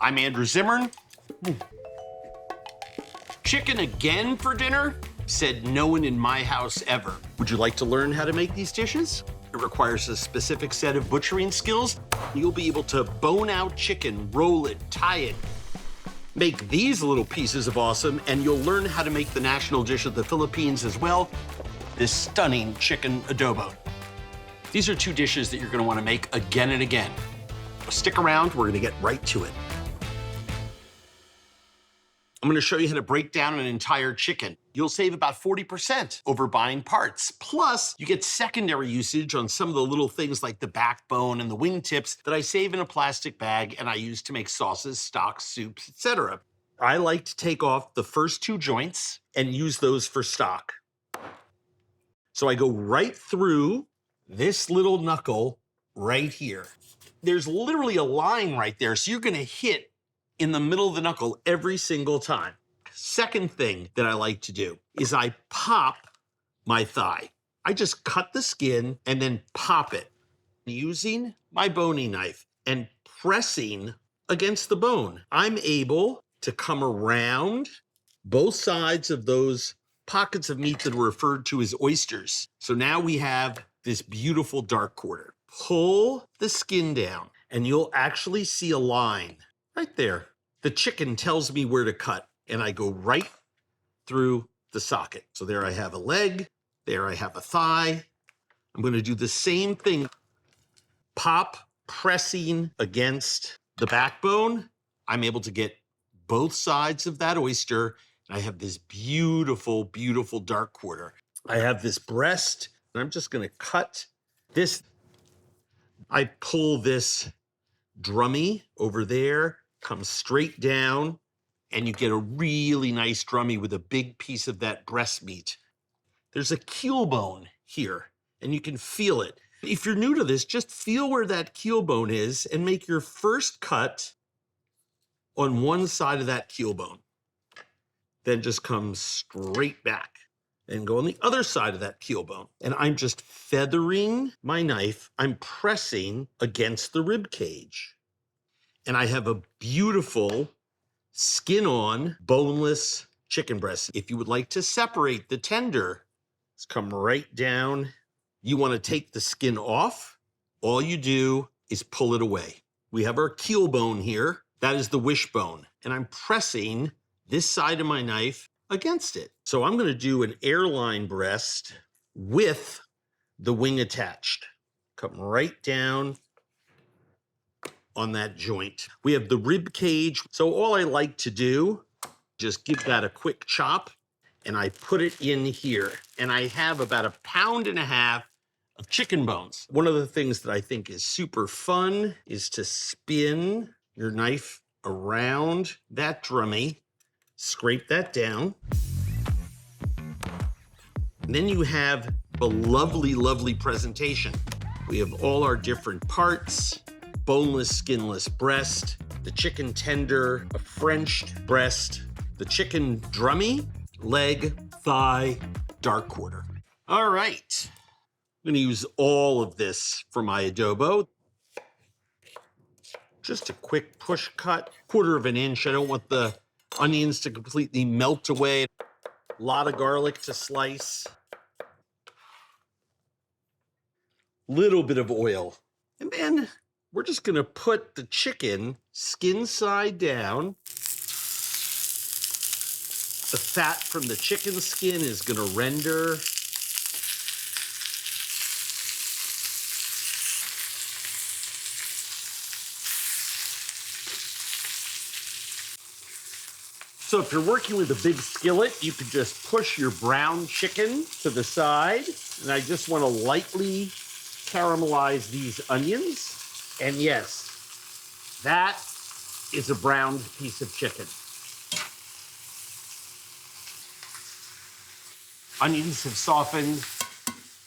I'm Andrew Zimmern. Chicken again for dinner? Said no one in my house ever. Would you like to learn how to make these dishes? It requires a specific set of butchering skills. You'll be able to bone out chicken, roll it, tie it, make these little pieces of awesome, and you'll learn how to make the national dish of the Philippines as well, this stunning chicken adobo. These are two dishes that you're gonna wanna make again and again. Stick around, we're gonna get right to it. I'm gonna show you how to break down an entire chicken. You'll save about 40% over buying parts. Plus, you get secondary usage on some of the little things like the backbone and the wingtips that I save in a plastic bag and I use to make sauces, stocks, soups, etc. I like to take off the first two joints and use those for stock. So I go right through this little knuckle right here. There's literally a line right there, so you're gonna hit in the middle of the knuckle every single time. Second thing that I like to do is I pop my thigh. I just cut the skin and then pop it using my boning knife and pressing against the bone. I'm able to come around both sides of those pockets of meat that are referred to as oysters. So now we have this beautiful dark quarter. Pull the skin down and you'll actually see a line right there. The chicken tells me where to cut, and I go right through the socket. So there I have a leg, there I have a thigh. I'm gonna do the same thing. Pop, pressing against the backbone. I'm able to get both sides of that oyster, and I have this beautiful, beautiful dark quarter. I have this breast, and I'm just gonna cut this. I pull this drummy over there, comes straight down, and you get a really nice drummy with a big piece of that breast meat. There's a keel bone here, and you can feel it. If you're new to this, just feel where that keel bone is and make your first cut on one side of that keel bone. Then just come straight back and go on the other side of that keel bone. And I'm just feathering my knife. I'm pressing against the rib cage. And I have a beautiful skin-on, boneless chicken breast. If you would like to separate the tender, let's come right down. You want to take the skin off. All you do is pull it away. We have our keel bone here. That is the wishbone. And I'm pressing this side of my knife against it. So I'm going to do an airline breast with the wing attached. Come right down on that joint. We have the rib cage. So all I like to do, just give that a quick chop, and I put it in here. And I have about 1.5 pounds of chicken bones. One of the things that I think is super fun is to spin your knife around that drummy, scrape that down. And then you have a lovely, lovely presentation. We have all our different parts. Boneless, skinless breast, the chicken tender, a Frenched breast, the chicken drummy, leg, thigh, dark quarter. All right, I'm gonna use all of this for my adobo. Just a quick push cut, 1/4 inch. I don't want the onions to completely melt away. A lot of garlic to slice. Little bit of oil. And then we're just gonna put the chicken skin side down. The fat from the chicken skin is gonna render. So if you're working with a big skillet, you can just push your brown chicken to the side. And I just wanna lightly caramelize these onions. And yes, that is a browned piece of chicken. Onions have softened,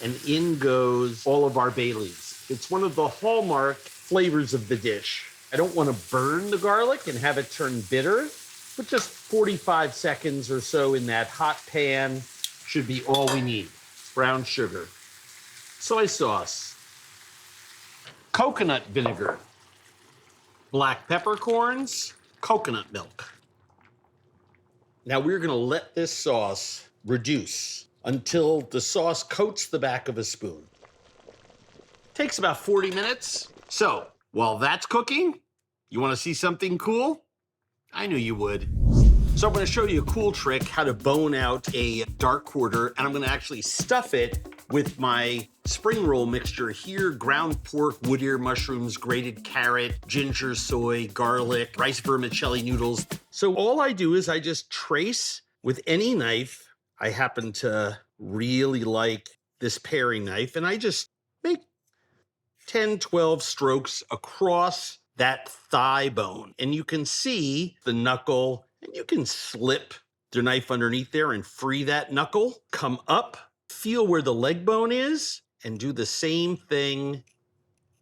and in goes all of our bay leaves. It's one of the hallmark flavors of the dish. I don't want to burn the garlic and have it turn bitter, but just 45 seconds or so in that hot pan should be all we need. Brown sugar, soy sauce, coconut vinegar, black peppercorns, coconut milk. Now we're gonna let this sauce reduce until the sauce coats the back of a spoon. Takes about 40 minutes. So while that's cooking, you wanna see something cool? I knew you would. So I'm gonna show you a cool trick how to bone out a dark quarter, and I'm gonna actually stuff it with my spring roll mixture here: ground pork, wood ear mushrooms, grated carrot, ginger, soy, garlic, rice vermicelli noodles. So all I do is I just trace with any knife. I happen to really like this paring knife, and I just make 10, 12 strokes across that thigh bone. And you can see the knuckle, and you can slip your knife underneath there and free that knuckle. Come up, feel where the leg bone is, and do the same thing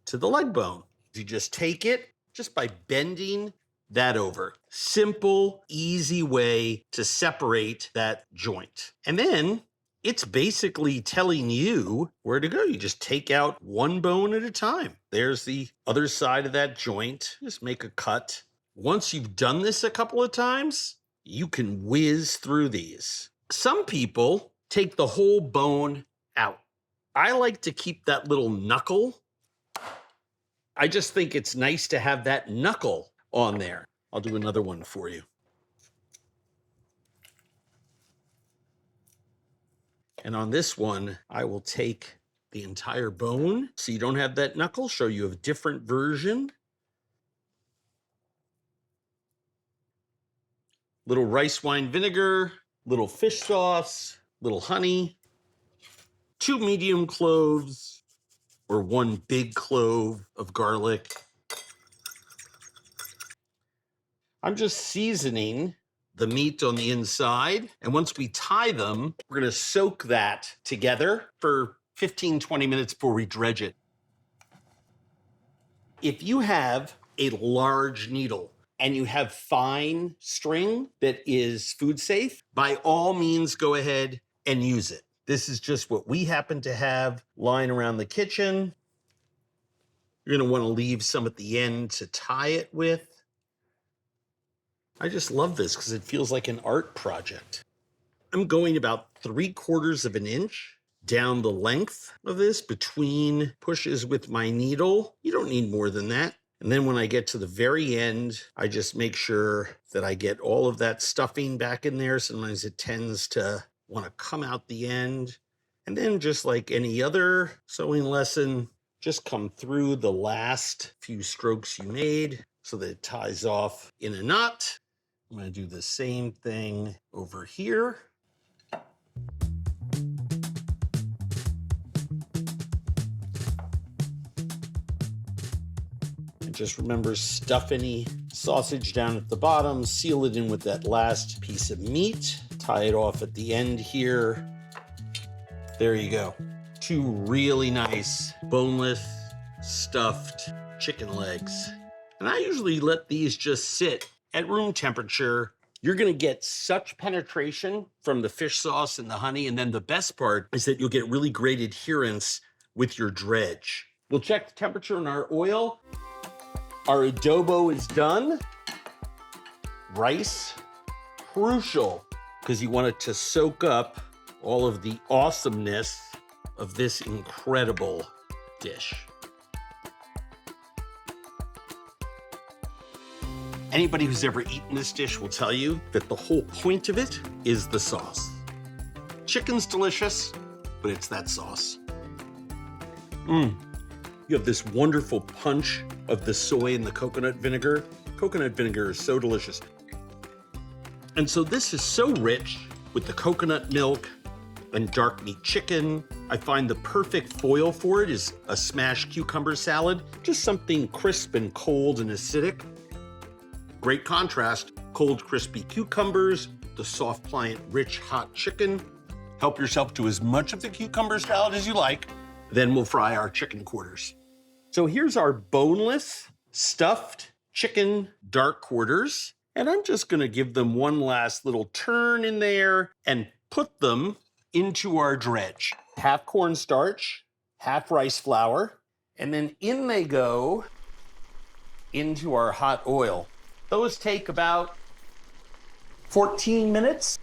to the leg bone. You just take it just by bending that over. Simple, easy way to separate that joint. And then it's basically telling you where to go. You just take out one bone at a time. There's the other side of that joint. Just make a cut. Once you've done this a couple of times, you can whiz through these. Some people take the whole bone out. I like to keep that little knuckle. I just think it's nice to have that knuckle on there. I'll do another one for you. And on this one, I will take the entire bone so you don't have that knuckle, show you a different version. Little rice wine vinegar, little fish sauce, little honey, 2 medium cloves or 1 big clove of garlic. I'm just seasoning the meat on the inside. And once we tie them, we're gonna soak that together for 15, 20 minutes before we dredge it. If you have a large needle and you have fine string that is food safe, by all means, go ahead and use it. This is just what we happen to have lying around the kitchen. You're gonna wanna leave some at the end to tie it with. I just love this because it feels like an art project. I'm going about 3/4 of an inch down the length of this between pushes with my needle. You don't need more than that. And then when I get to the very end, I just make sure that I get all of that stuffing back in there. Sometimes it tends to want to come out the end. And then just like any other sewing lesson, just come through the last few strokes you made so that it ties off in a knot. I'm going to do the same thing over here. And just remember, stuff any sausage down at the bottom, seal it in with that last piece of meat, tie it off at the end here. There you go. 2 really nice boneless stuffed chicken legs. And I usually let these just sit at room temperature. You're gonna get such penetration from the fish sauce and the honey, and then the best part is that you'll get really great adherence with your dredge. We'll check the temperature on our oil. Our adobo is done. Rice, crucial, because you want it to soak up all of the awesomeness of this incredible dish. Anybody who's ever eaten this dish will tell you that the whole point of it is the sauce. Chicken's delicious, but it's that sauce. You have this wonderful punch of the soy and the coconut vinegar. Coconut vinegar is so delicious. And so this is so rich with the coconut milk and dark meat chicken. I find the perfect foil for it is a smashed cucumber salad, just something crisp and cold and acidic. Great contrast, cold, crispy cucumbers, the soft, pliant, rich, hot chicken. Help yourself to as much of the cucumber salad as you like. Then we'll fry our chicken quarters. So here's our boneless, stuffed chicken dark quarters. And I'm just gonna give them one last little turn in there and put them into our dredge. Half cornstarch, half rice flour, and then in they go into our hot oil. Those take about 14 minutes.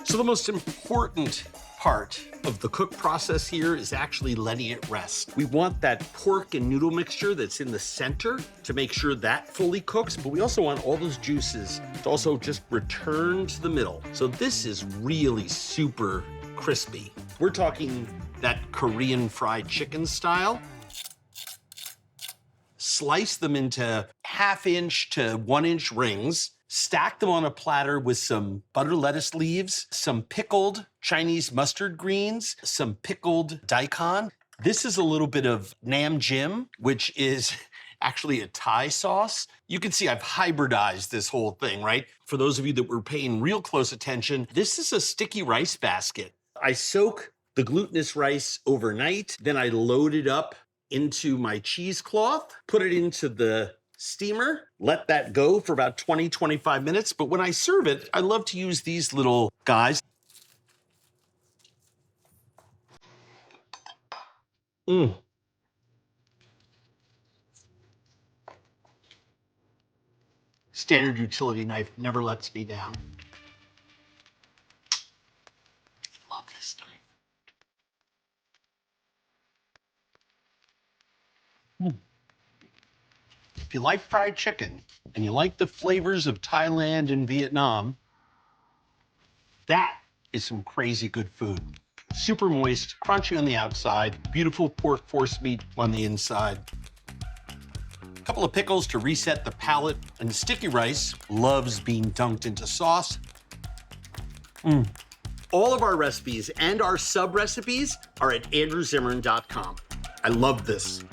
So the most important part of the cook process here is actually letting it rest. We want that pork and noodle mixture that's in the center to make sure that fully cooks, but we also want all those juices to also just return to the middle. So this is really super crispy. We're talking that Korean fried chicken style. Slice them into 1/2 inch to 1 inch rings. Stack them on a platter with some butter lettuce leaves, some pickled Chinese mustard greens, some pickled daikon. This is a little bit of nam jim, which is actually a Thai sauce. You can see I've hybridized this whole thing, right? For those of you that were paying real close attention, this is a sticky rice basket. I soak the glutinous rice overnight, then I load it up into my cheesecloth, put it into the steamer, let that go for about 20, 25 minutes. But when I serve it, I love to use these little guys. Standard utility knife never lets me down. Love this knife. If you like fried chicken and you like the flavors of Thailand and Vietnam, that is some crazy good food. Super moist, crunchy on the outside, beautiful pork force meat on the inside. A couple of pickles to reset the palate, and sticky rice loves being dunked into sauce. All of our recipes and our sub recipes are at andrewzimmern.com. I love this.